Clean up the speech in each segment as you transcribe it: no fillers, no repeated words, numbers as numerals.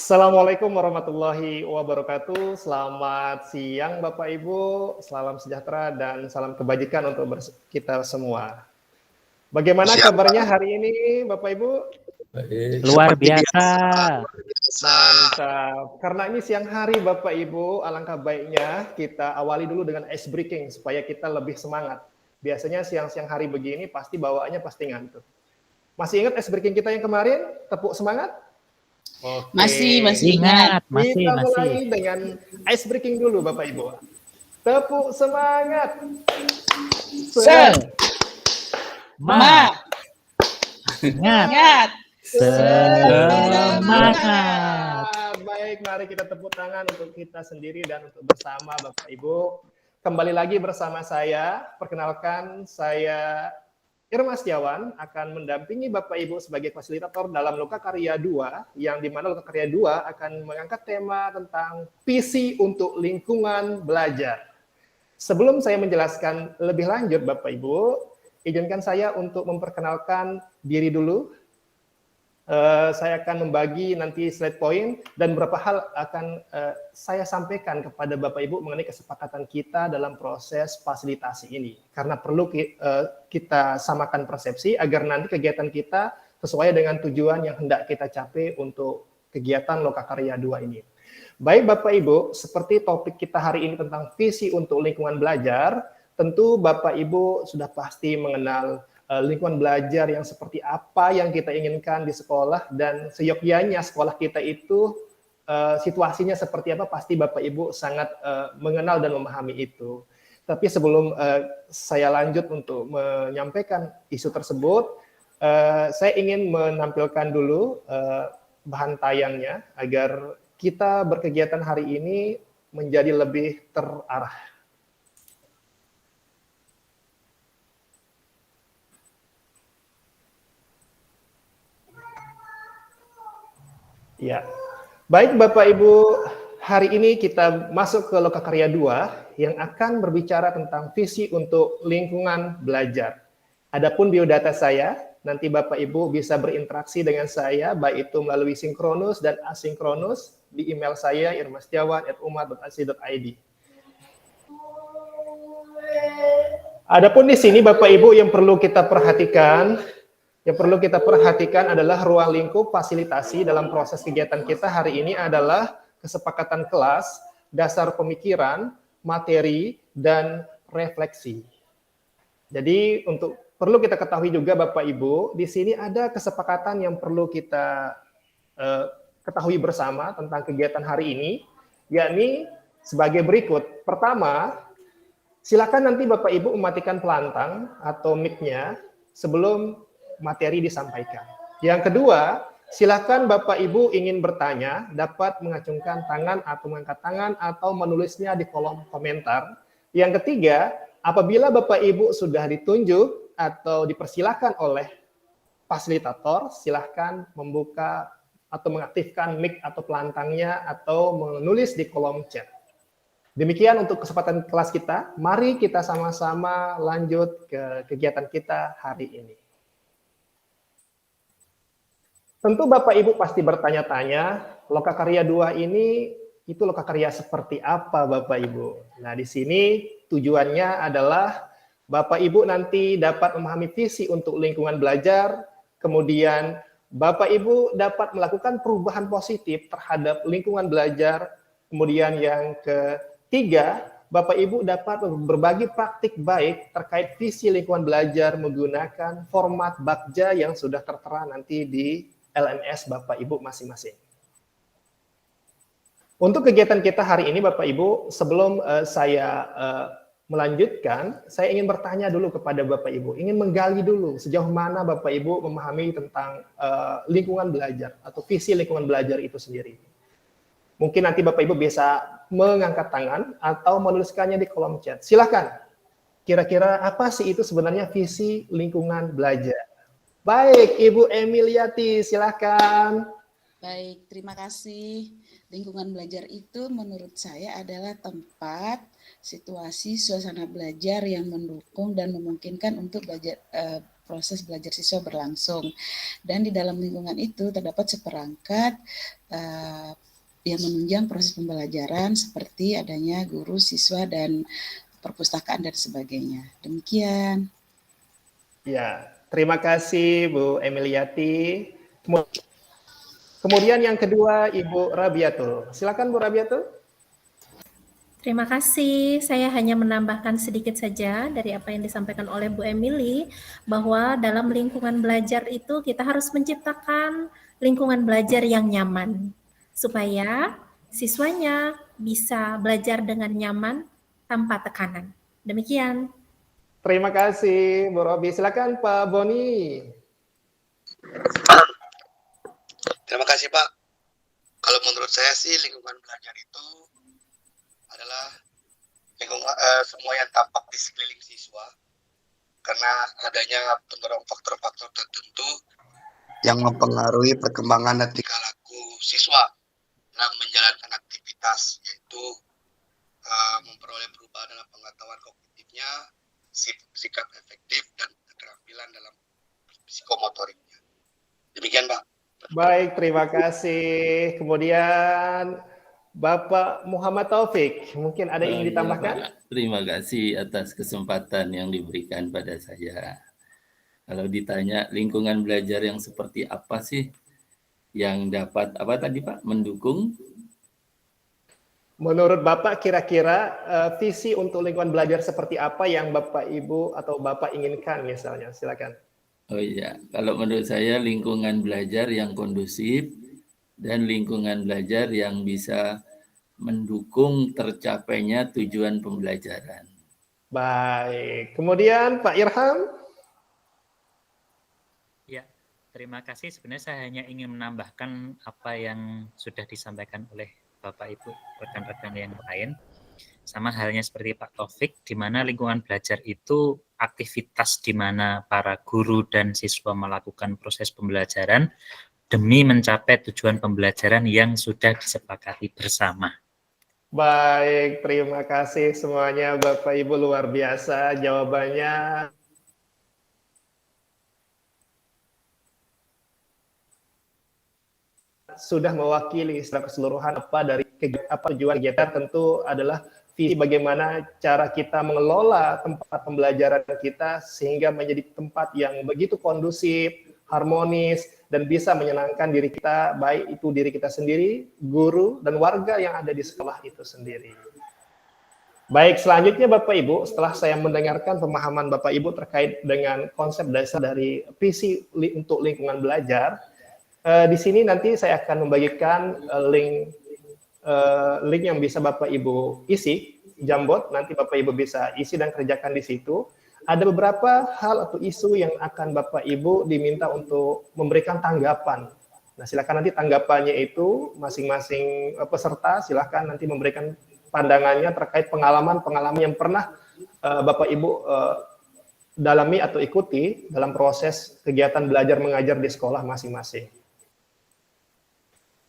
Assalamualaikum warahmatullahi wabarakatuh. Selamat siang Bapak Ibu, salam sejahtera dan salam kebajikan untuk kita semua. Bagaimana kabarnya hari ini Bapak Ibu? Luar biasa. Mantap. Karena ini siang hari Bapak Ibu, alangkah baiknya kita awali dulu dengan ice breaking supaya kita lebih semangat. Biasanya siang-siang hari begini pasti bawaannya pasti ngantuk. Masih ingat ice breaking kita yang kemarin? Tepuk semangat? Oke. Masih ingat. Kita mulai dengan ice breaking dulu Bapak Ibu. Tepuk semangat. Semangat. Baik, mari kita tepuk tangan untuk kita sendiri dan untuk bersama Bapak Ibu. Kembali lagi bersama saya. Perkenalkan, saya Irma Setiawan akan mendampingi Bapak Ibu sebagai fasilitator dalam Lokakarya 2, yang dimana Lokakarya 2 akan mengangkat tema tentang visi untuk lingkungan belajar. Sebelum saya menjelaskan lebih lanjut Bapak Ibu, izinkan saya untuk memperkenalkan diri dulu. Saya akan membagi nanti slide point dan beberapa hal akan saya sampaikan kepada Bapak Ibu mengenai kesepakatan kita dalam proses fasilitasi ini. Karena perlu kita samakan persepsi agar nanti kegiatan kita sesuai dengan tujuan yang hendak kita capai untuk kegiatan Lokakarya 2 ini. Baik Bapak Ibu, seperti topik kita hari ini tentang visi untuk lingkungan belajar, tentu Bapak Ibu sudah pasti mengenal lingkungan belajar yang seperti apa yang kita inginkan di sekolah, dan seyogyanya sekolah kita itu situasinya seperti apa, pasti Bapak Ibu sangat mengenal dan memahami itu. Tapi sebelum saya lanjut untuk menyampaikan isu tersebut, saya ingin menampilkan dulu bahan tayangnya agar kita berkegiatan hari ini menjadi lebih terarah. Ya, baik Bapak Ibu, hari ini kita masuk ke Lokakarya 2 yang akan berbicara tentang visi untuk lingkungan belajar. Adapun biodata saya, nanti Bapak Ibu bisa berinteraksi dengan saya, baik itu melalui sinkronus dan asinkronus, di email saya irmastiawan@umar.ac.id. Adapun di sini Bapak Ibu yang perlu kita perhatikan, adalah ruang lingkup fasilitasi dalam proses kegiatan kita hari ini adalah kesepakatan kelas, dasar pemikiran, materi, dan refleksi. Jadi perlu kita ketahui juga Bapak Ibu, di sini ada kesepakatan yang perlu kita ketahui bersama tentang kegiatan hari ini, yakni sebagai berikut. Pertama, silakan nanti Bapak Ibu mematikan pelantang atau mic-nya sebelum materi disampaikan. Yang kedua, silakan Bapak Ibu ingin bertanya, dapat mengacungkan tangan atau mengangkat tangan atau menulisnya di kolom komentar. Yang ketiga, apabila Bapak Ibu sudah ditunjuk atau dipersilakan oleh fasilitator, silakan membuka atau mengaktifkan mic atau pelantangnya atau menulis di kolom chat. Demikian untuk kesempatan kelas kita. Mari kita sama-sama lanjut ke kegiatan kita hari ini. Tentu Bapak Ibu pasti bertanya-tanya, Lokakarya 2 ini itu lokakarya seperti apa Bapak Ibu? Nah, di sini tujuannya adalah Bapak Ibu nanti dapat memahami visi untuk lingkungan belajar, kemudian Bapak Ibu dapat melakukan perubahan positif terhadap lingkungan belajar, kemudian yang ketiga, Bapak Ibu dapat berbagi praktik baik terkait visi lingkungan belajar menggunakan format Bagja yang sudah tertera nanti di LMS Bapak Ibu masing-masing. Untuk kegiatan kita hari ini Bapak Ibu, sebelum saya melanjutkan, saya ingin bertanya dulu kepada Bapak Ibu, ingin menggali dulu sejauh mana Bapak Ibu memahami tentang lingkungan belajar atau visi lingkungan belajar itu sendiri. Mungkin nanti Bapak Ibu bisa mengangkat tangan atau menuliskannya di kolom chat. Silakan. Kira-kira apa sih itu sebenarnya visi lingkungan belajar? Baik, Ibu Emiliati, silakan. Baik, terima kasih. Lingkungan belajar itu menurut saya adalah tempat, situasi, suasana belajar yang mendukung dan memungkinkan untuk proses belajar siswa berlangsung. Dan di dalam lingkungan itu terdapat seperangkat yang menunjang proses pembelajaran seperti adanya guru, siswa, dan perpustakaan dan sebagainya. Demikian. Ya, terima kasih Bu Emiliati. Kemudian yang kedua Ibu Rabiatul. Silakan Bu Rabiatul. Terima kasih. Saya hanya menambahkan sedikit saja dari apa yang disampaikan oleh Bu Emily, bahwa dalam lingkungan belajar itu kita harus menciptakan lingkungan belajar yang nyaman, supaya siswanya bisa belajar dengan nyaman tanpa tekanan. Demikian. Terima kasih Bu Robi. Silakan Pak Boni. Terima kasih Pak. Kalau menurut saya sih lingkungan belajar itu adalah semua yang tampak di sekeliling siswa, karena adanya pendorong faktor-faktor tertentu yang mempengaruhi perkembangan dan tingkah laku siswa dalam menjalankan aktivitas, yaitu memperoleh perubahan dalam pengetahuan kognitifnya, sikap efektif, dan keterampilan dalam psikomotoriknya. Demikian Pak. Baik, terima kasih. Kemudian Bapak Muhammad Taufik, mungkin ada yang ingin ditambahkan? Ya, terima kasih atas kesempatan yang diberikan pada saya. Kalau ditanya lingkungan belajar yang seperti apa sih yang dapat mendukung? Menurut Bapak kira-kira visi untuk lingkungan belajar seperti apa yang Bapak Ibu atau Bapak inginkan misalnya? Silakan. Oh iya, kalau menurut saya lingkungan belajar yang kondusif dan lingkungan belajar yang bisa mendukung tercapainya tujuan pembelajaran. Baik, kemudian Pak Irham. Ya, terima kasih. Sebenarnya saya hanya ingin menambahkan apa yang sudah disampaikan oleh Bapak Ibu rekan-rekan yang lain. Sama halnya seperti Pak Taufik, di mana lingkungan belajar itu aktivitas di mana para guru dan siswa melakukan proses pembelajaran demi mencapai tujuan pembelajaran yang sudah disepakati bersama. Baik, terima kasih semuanya Bapak Ibu, luar biasa jawabannya. Sudah mewakili secara keseluruhan apa tujuan kegiatan, tentu adalah visi bagaimana cara kita mengelola tempat pembelajaran kita sehingga menjadi tempat yang begitu kondusif, harmonis, dan bisa menyenangkan diri kita, baik itu diri kita sendiri, guru, dan warga yang ada di sekolah itu sendiri. Baik, selanjutnya Bapak Ibu, setelah saya mendengarkan pemahaman Bapak Ibu terkait dengan konsep dasar dari visi untuk lingkungan belajar, di sini nanti saya akan membagikan link yang bisa Bapak Ibu isi, Jamboard, nanti Bapak Ibu bisa isi dan kerjakan di situ. Ada beberapa hal atau isu yang akan Bapak Ibu diminta untuk memberikan tanggapan. Nah, silakan nanti tanggapannya itu masing-masing peserta silakan nanti memberikan pandangannya terkait pengalaman-pengalaman yang pernah Bapak Ibu dalami atau ikuti dalam proses kegiatan belajar mengajar di sekolah masing-masing.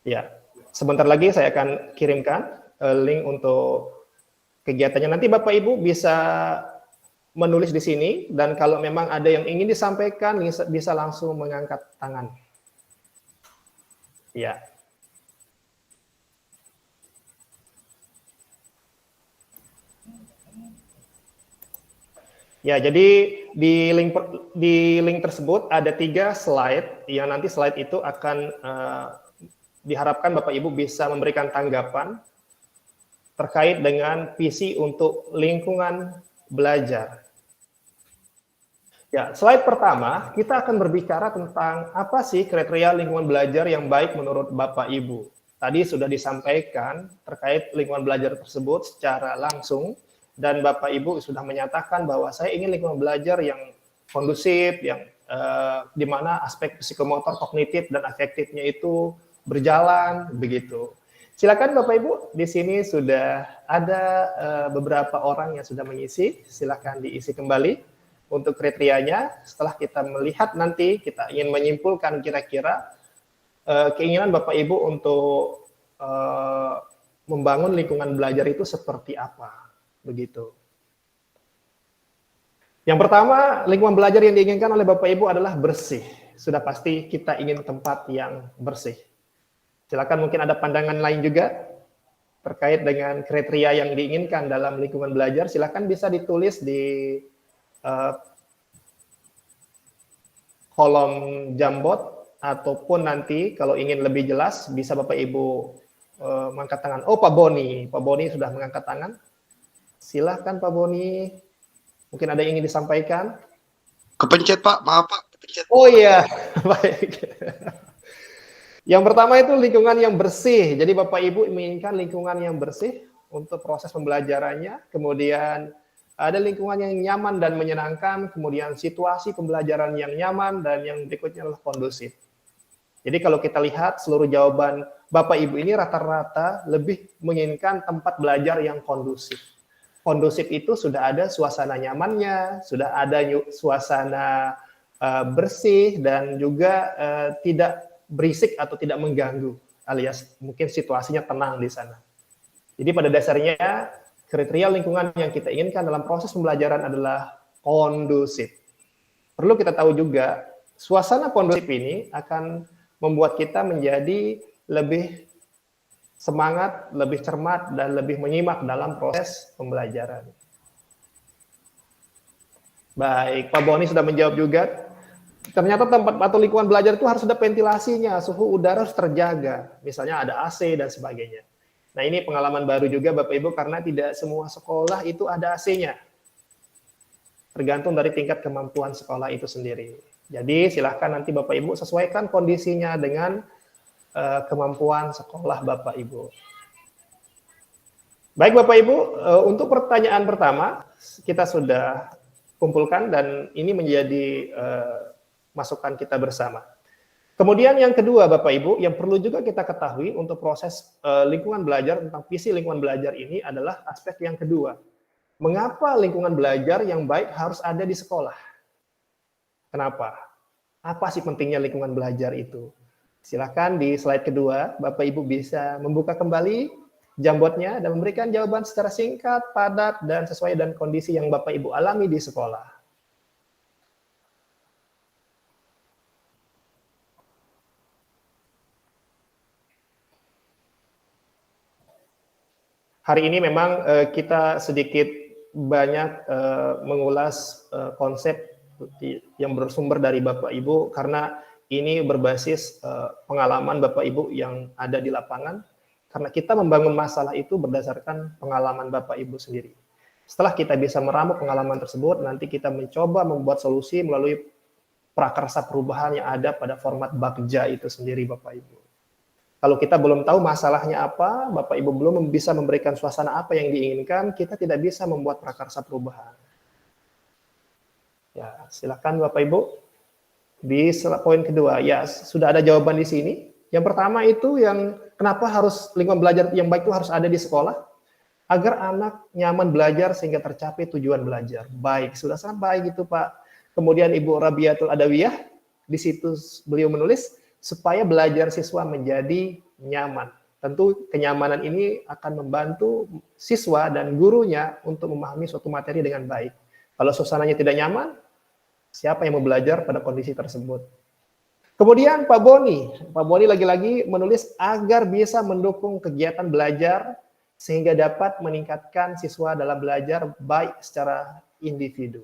Ya, sebentar lagi saya akan kirimkan link untuk kegiatannya. Nanti Bapak Ibu bisa menulis di sini, dan kalau memang ada yang ingin disampaikan bisa langsung mengangkat tangan. Ya. Ya, jadi di link tersebut ada 3 slide yang nanti slide itu akan diharapkan Bapak Ibu bisa memberikan tanggapan terkait dengan visi untuk lingkungan belajar. Ya, slide pertama kita akan berbicara tentang apa sih kriteria lingkungan belajar yang baik menurut Bapak Ibu. Tadi sudah disampaikan terkait lingkungan belajar tersebut secara langsung, dan Bapak Ibu sudah menyatakan bahwa saya ingin lingkungan belajar yang kondusif, yang di mana aspek psikomotor, kognitif, dan afektifnya itu berjalan begitu. Silakan Bapak Ibu, di sini sudah ada beberapa orang yang sudah mengisi, silakan diisi kembali untuk kriterianya. Setelah kita melihat nanti kita ingin menyimpulkan kira-kira keinginan Bapak Ibu untuk membangun lingkungan belajar itu seperti apa, begitu. Yang pertama, lingkungan belajar yang diinginkan oleh Bapak Ibu adalah bersih. Sudah pasti kita ingin tempat yang bersih. Silakan mungkin ada pandangan lain juga terkait dengan kriteria yang diinginkan dalam lingkungan belajar. Silakan bisa ditulis di kolom Jamboard, ataupun nanti kalau ingin lebih jelas bisa Bapak Ibu mengangkat tangan. Oh, Pak Boni sudah mengangkat tangan. Silahkan Pak Boni, mungkin ada yang ingin disampaikan. Kepencet Pak, maaf Pak, kepencet. Oh iya, baik. Yang pertama itu lingkungan yang bersih. Jadi Bapak Ibu menginginkan lingkungan yang bersih untuk proses pembelajarannya. Kemudian ada lingkungan yang nyaman dan menyenangkan. Kemudian situasi pembelajaran yang nyaman, dan yang berikutnya adalah kondusif. Jadi kalau kita lihat seluruh jawaban Bapak Ibu ini rata-rata lebih menginginkan tempat belajar yang kondusif. Kondusif itu sudah ada suasana nyamannya, sudah ada suasana bersih, dan juga tidak berisik atau tidak mengganggu, alias mungkin situasinya tenang di sana. Jadi pada dasarnya kriteria lingkungan yang kita inginkan dalam proses pembelajaran adalah kondusif. Perlu kita tahu juga, suasana kondusif ini akan membuat kita menjadi lebih semangat, lebih cermat, dan lebih menyimak dalam proses pembelajaran. Baik, Pak Boni sudah menjawab juga. Ternyata tempat atau lingkungan belajar itu harus ada ventilasinya, suhu udara harus terjaga. Misalnya ada AC dan sebagainya. Nah, ini pengalaman baru juga Bapak Ibu, karena tidak semua sekolah itu ada AC-nya. Tergantung dari tingkat kemampuan sekolah itu sendiri. Jadi silahkan nanti Bapak Ibu sesuaikan kondisinya dengan kemampuan sekolah Bapak Ibu. Baik Bapak Ibu, untuk pertanyaan pertama kita sudah kumpulkan, dan ini menjadi masukan kita bersama. Kemudian yang kedua Bapak Ibu, yang perlu juga kita ketahui untuk proses lingkungan belajar, tentang visi lingkungan belajar ini adalah aspek yang kedua. Mengapa lingkungan belajar yang baik harus ada di sekolah? Kenapa? Apa sih pentingnya lingkungan belajar itu? Silakan di slide kedua, Bapak Ibu bisa membuka kembali Jamboardnya dan memberikan jawaban secara singkat, padat, dan sesuai dengan kondisi yang Bapak Ibu alami di sekolah. Hari ini memang kita sedikit banyak mengulas konsep yang bersumber dari Bapak Ibu, karena ini berbasis pengalaman Bapak Ibu yang ada di lapangan, karena kita membangun masalah itu berdasarkan pengalaman Bapak Ibu sendiri. Setelah kita bisa meramu pengalaman tersebut, nanti kita mencoba membuat solusi melalui prakarsa perubahan yang ada pada format Bagja itu sendiri Bapak Ibu. Kalau kita belum tahu masalahnya apa, Bapak Ibu belum bisa memberikan suasana apa yang diinginkan, kita tidak bisa membuat prakarsa perubahan. Ya, silakan Bapak Ibu. Di poin kedua, ya sudah ada jawaban di sini. Yang pertama itu yang kenapa harus lingkungan belajar yang baik itu harus ada di sekolah, agar anak nyaman belajar sehingga tercapai tujuan belajar. Baik, sudah sangat baik itu Pak. Kemudian Ibu Rabiatul Adawiyah, di situ beliau menulis, supaya belajar siswa menjadi nyaman. Tentu kenyamanan ini akan membantu siswa dan gurunya untuk memahami suatu materi dengan baik. Kalau suasananya tidak nyaman, siapa yang mau belajar pada kondisi tersebut? Kemudian Pak Boni lagi-lagi menulis agar bisa mendukung kegiatan belajar sehingga dapat meningkatkan siswa dalam belajar baik secara individu.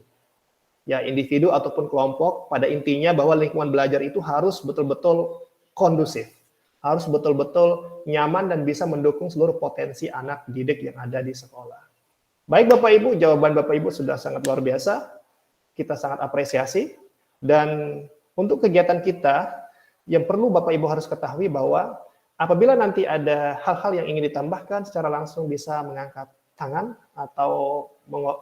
Ya, individu ataupun kelompok, pada intinya bahwa lingkungan belajar itu harus betul-betul kondusif, harus betul-betul nyaman dan bisa mendukung seluruh potensi anak didik yang ada di sekolah. Baik Bapak Ibu, jawaban Bapak Ibu sudah sangat luar biasa, kita sangat apresiasi, dan untuk kegiatan kita, yang perlu Bapak Ibu harus ketahui bahwa apabila nanti ada hal-hal yang ingin ditambahkan, secara langsung bisa mengangkat tangan atau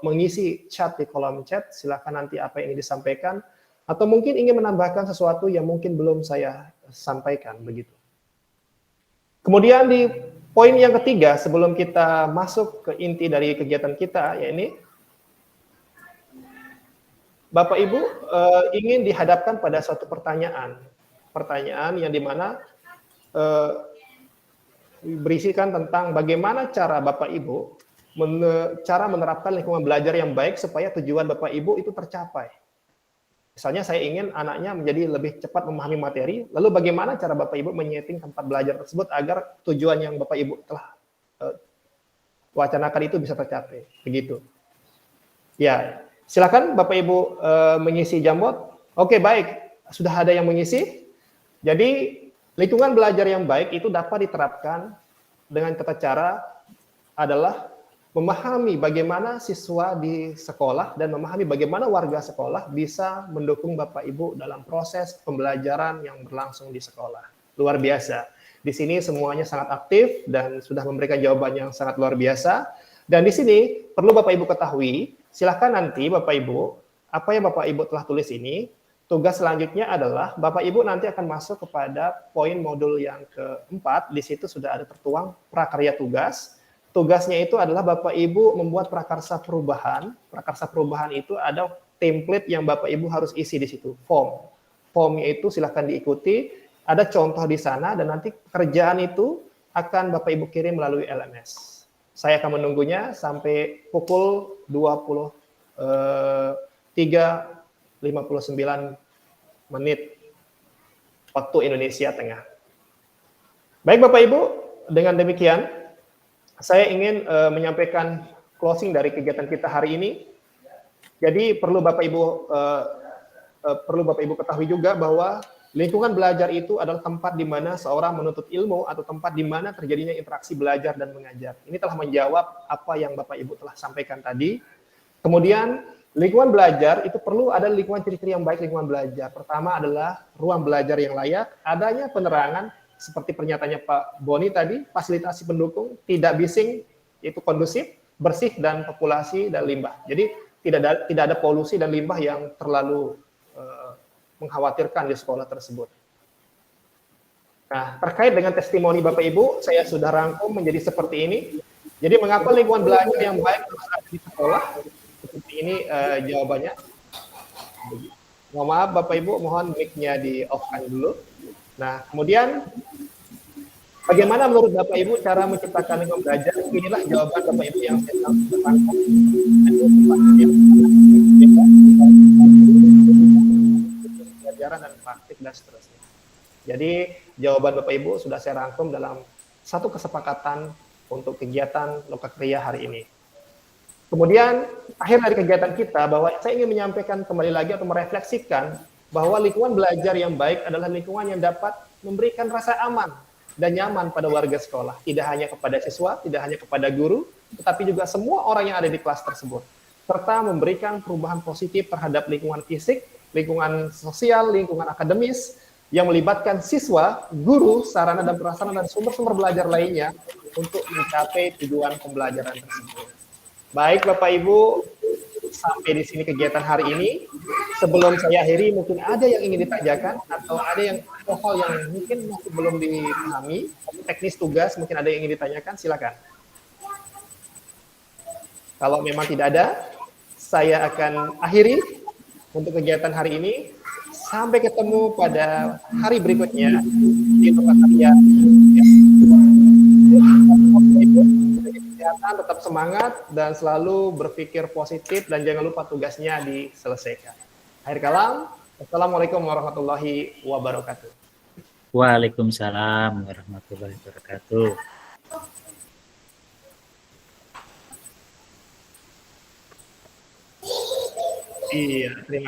mengisi chat di kolom chat, silakan nanti apa yang ingin disampaikan, atau mungkin ingin menambahkan sesuatu yang mungkin belum saya sampaikan begitu. Kemudian di poin yang ketiga, sebelum kita masuk ke inti dari kegiatan kita, ya ini Bapak Ibu ingin dihadapkan pada suatu pertanyaan yang dimana berisikan tentang bagaimana cara Bapak Ibu cara menerapkan lingkungan belajar yang baik supaya tujuan Bapak Ibu itu tercapai. Misalnya saya ingin anaknya menjadi lebih cepat memahami materi, lalu bagaimana cara Bapak Ibu menyeting tempat belajar tersebut agar tujuan yang Bapak Ibu telah wacanakan itu bisa tercapai, begitu. Ya, silakan Bapak Ibu mengisi Jamboard. Oke, baik, sudah ada yang mengisi. Jadi lingkungan belajar yang baik itu dapat diterapkan dengan tata cara adalah memahami bagaimana siswa di sekolah dan memahami bagaimana warga sekolah bisa mendukung Bapak Ibu dalam proses pembelajaran yang berlangsung di sekolah. Luar biasa. Di sini semuanya sangat aktif dan sudah memberikan jawaban yang sangat luar biasa. Dan di sini perlu Bapak Ibu ketahui, silakan nanti Bapak Ibu, apa yang Bapak Ibu telah tulis ini, tugas selanjutnya adalah Bapak Ibu nanti akan masuk kepada poin modul yang keempat. Di situ sudah ada tertuang prakarya tugas. Tugasnya itu adalah Bapak Ibu membuat prakarsa perubahan. Prakarsa perubahan itu ada template yang Bapak Ibu harus isi di situ, form. Formnya itu silahkan diikuti, ada contoh di sana, dan nanti pekerjaan itu akan Bapak Ibu kirim melalui LMS. Saya akan menunggunya sampai pukul 23.59 menit waktu Indonesia Tengah. Baik Bapak Ibu, dengan demikian saya ingin menyampaikan closing dari kegiatan kita hari ini. Jadi perlu Bapak Ibu ketahui juga bahwa lingkungan belajar itu adalah tempat di mana seorang menuntut ilmu atau tempat di mana terjadinya interaksi belajar dan mengajar. Ini telah menjawab apa yang Bapak Ibu telah sampaikan tadi. Kemudian lingkungan belajar itu perlu ada lingkungan ciri-ciri yang baik lingkungan belajar. Pertama adalah ruang belajar yang layak, adanya penerangan seperti pernyataannya Pak Boni tadi, fasilitasi pendukung, tidak bising, itu kondusif, bersih dan populasi dan limbah. Jadi tidak ada polusi dan limbah yang terlalu mengkhawatirkan di sekolah tersebut. Nah, terkait dengan testimoni Bapak Ibu, saya sudah rangkum menjadi seperti ini. Jadi mengapa lingkungan belajar yang baik harus ada di sekolah? Seperti ini jawabannya. Mohon maaf Bapak Ibu, mohon mic-nya di-off-kan dulu. Nah, kemudian bagaimana menurut Bapak Ibu cara menciptakan lingkungan belajar? Inilah jawaban Bapak Ibu yang saya rangkum. Pelajaran dan praktik dan seterusnya. Jadi jawaban Bapak Ibu sudah saya rangkum dalam satu kesepakatan untuk kegiatan Lokakarya hari ini. Kemudian akhir dari kegiatan kita bahwa saya ingin menyampaikan kembali lagi atau merefleksikan bahwa lingkungan belajar yang baik adalah lingkungan yang dapat memberikan rasa aman dan nyaman pada warga sekolah. Tidak hanya kepada siswa, tidak hanya kepada guru, tetapi juga semua orang yang ada di kelas tersebut. Serta memberikan perubahan positif terhadap lingkungan fisik, lingkungan sosial, lingkungan akademis, yang melibatkan siswa, guru, sarana dan prasarana, dan sumber-sumber belajar lainnya untuk mencapai tujuan pembelajaran tersebut. Baik Bapak Ibu, sampai di sini kegiatan hari ini. Sebelum saya akhiri, mungkin ada yang ingin ditanyakan atau ada hal yang mungkin masih belum dipahami, teknis tugas mungkin ada yang ingin ditanyakan, silakan. Kalau memang tidak ada, saya akan akhiri untuk kegiatan hari ini. Sampai ketemu pada hari berikutnya di Lokakarya. Kesehatan, tetap semangat dan selalu berpikir positif dan jangan lupa tugasnya diselesaikan. Akhir kalam, Assalamualaikum warahmatullahi wabarakatuh. Waalaikumsalam warahmatullahi wabarakatuh. Iya, terima kasih.